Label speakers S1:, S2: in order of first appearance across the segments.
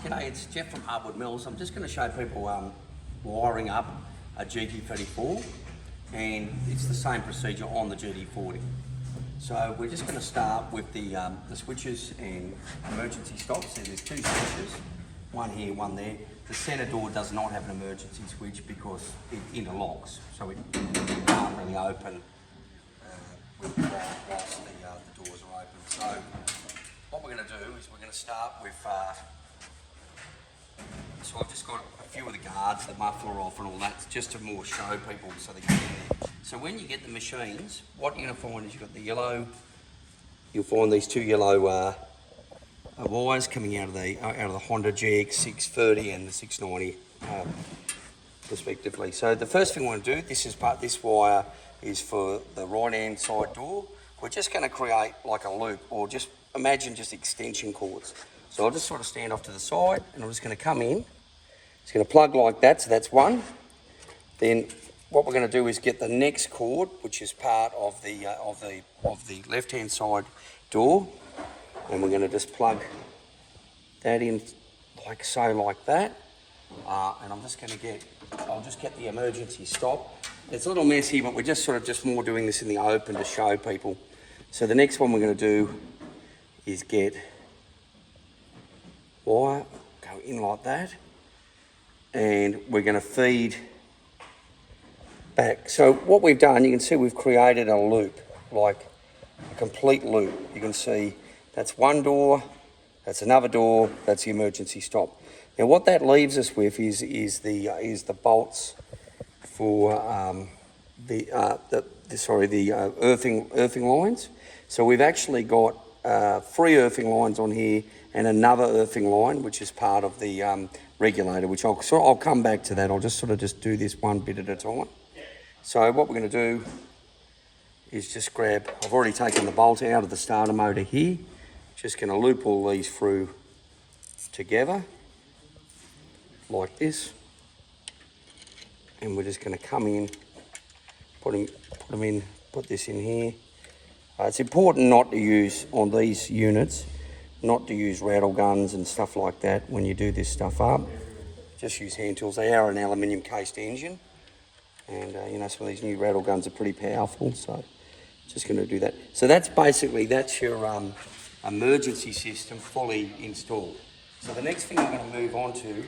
S1: G'day, it's Jeff from Hardwood Mills. I'm just going to show people wiring up a gt34, and it's the same procedure on the gt40. So we're just going to start with the switches and emergency stops. So there's two switches, one here, one there. The centre door does not have an emergency switch because it interlocks, so it can't really open whilst the doors are open. So what we're going to do is we're going to start with, so I've just got a few of the guards, the muffler off and all that, just to more show people so they get in there. So when you get the machines, what you're going to find is you've got the yellow, you'll find these two yellow wires coming out of the Honda gt40 and the 690 respectively. So the first thing I want to do, this wire is for the right hand side door. We're just going to create like a loop, or just imagine just extension cords. So I'll just sort of stand off to the side and I'm just going to come in. It's going to plug like that, so that's one. Then what we're going to do is get the next cord, which is part of the left hand side door, and we're going to just plug that in like so, like that. And I'm just going to I'll just get the emergency stop. It's a little messy, but we're just more doing this in the open to show people. So the next one we're going to do is get wire, go in like that, and we're going to feed back. So what we've done, you can see we've created a loop, like a complete loop. You can see that's one door, that's another door, that's the emergency stop. Now what that leaves us with is the bolts for the earthing lines. So we've actually got 3 earthing lines on here and another earthing line, which is part of the regulator, which I'll come back to that. I'll just do this one bit at a time. So what we're going to do is just grab, I've already taken the bolt out of the starter motor here. Just going to loop all these through together like this. And we're just going to come in, put them in, put this in here. It's important not to use, on these units, not to use rattle guns and stuff like that when you do this stuff up. Just use hand tools. They are an aluminium cased engine, and you know, some of these new rattle guns are pretty powerful, so just going to do that. So that's your emergency system fully installed. So the next thing I'm going to move on to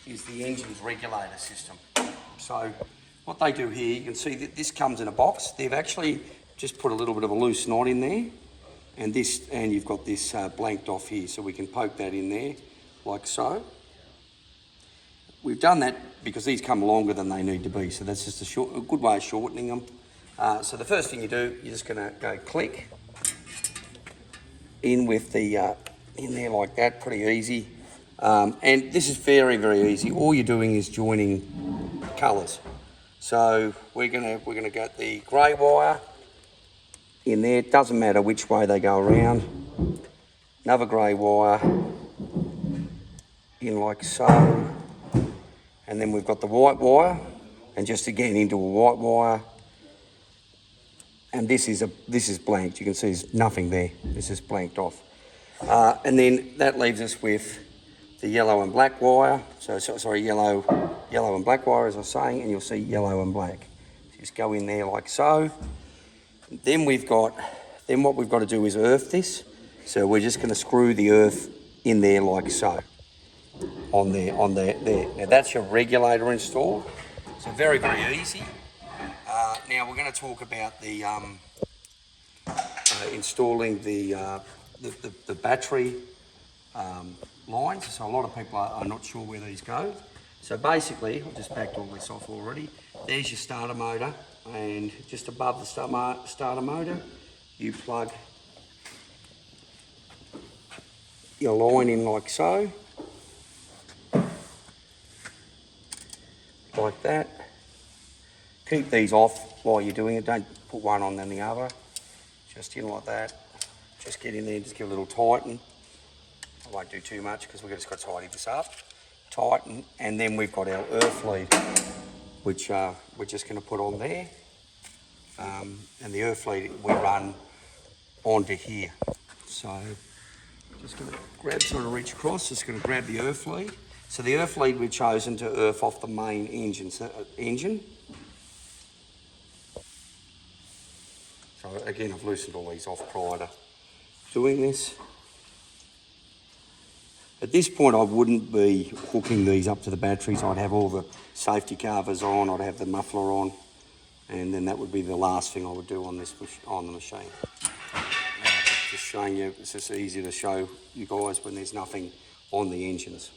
S1: is the engine's regulator system. So what they do here, you can see that this comes in a box. They've actually just put a little bit of a loose knot in there, and you've got this blanked off here, so we can poke that in there like so. We've done that because these come longer than they need to be, so that's just a good way of shortening them. So the first thing you do, you're just going to go click in with the in there like that, pretty easy. And this is very, very easy. All you're doing is joining colours. So we're gonna get the grey wire in there. It doesn't matter which way they go around. Another grey wire in like so. And then we've got the white wire, and just again into a white wire. And this is blanked. You can see there's nothing there. This is blanked off. And then that leaves us with the yellow and black wire. Sorry, yellow and black wire, as I was saying, and you'll see yellow and black. Just go in there like so. Then what we've got to do is earth this. So we're just going to screw the earth in there like so. On there. Now that's your regulator installed. So very, very easy. Now we're going to talk about the installing the battery lines. So a lot of people are not sure where these go. So basically, I've just backed all this off already. There's your starter motor, and just above the starter motor, you plug your line in like so. Like that. Keep these off while you're doing it. Don't put one on then the other. Just in like that. Just get in there, just give a little tighten. I won't do too much because we've just got to tidy this up. Tighten, and then we've got our earth lead, which we're just going to put on there. And the earth lead we run onto here. So Just going to grab, sort of reach across, just going to grab the earth lead. So the earth lead we've chosen to earth off the main engine. So again, I've loosened all these off prior to doing this. At this point, I wouldn't be hooking these up to the batteries. I'd have all the safety covers on, I'd have the muffler on, and then that would be the last thing I would do on the machine. Just showing you, it's just easy to show you guys when there's nothing on the engines.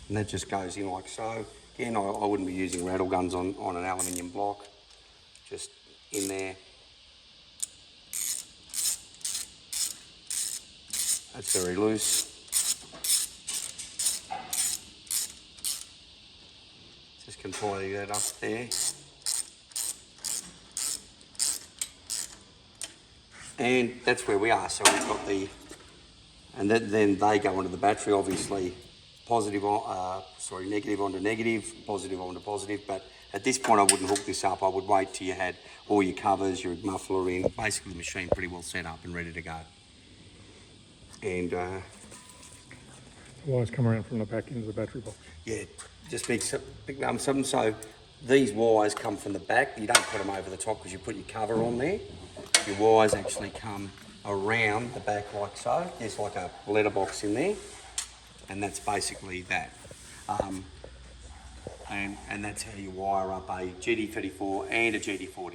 S1: And that just goes in like so. Again, I wouldn't be using rattle guns on an aluminium block. Just in there. That's very loose. Just can tie that up there. And that's where we are. So we've got the, and then they go onto the battery, obviously positive on, negative onto negative, positive onto positive. But at this point, I wouldn't hook this up. I would wait till you had all your covers, your muffler in, basically the machine pretty well set up and ready to go. And
S2: wires come around from the back into the battery box.
S1: Yeah, just big something. So these wires come from the back. You don't put them over the top because you put your cover on there. Your wires actually come around the back like so. There's like a letterbox in there, and that's basically that. And that's how you wire up a gt34 and a gt40.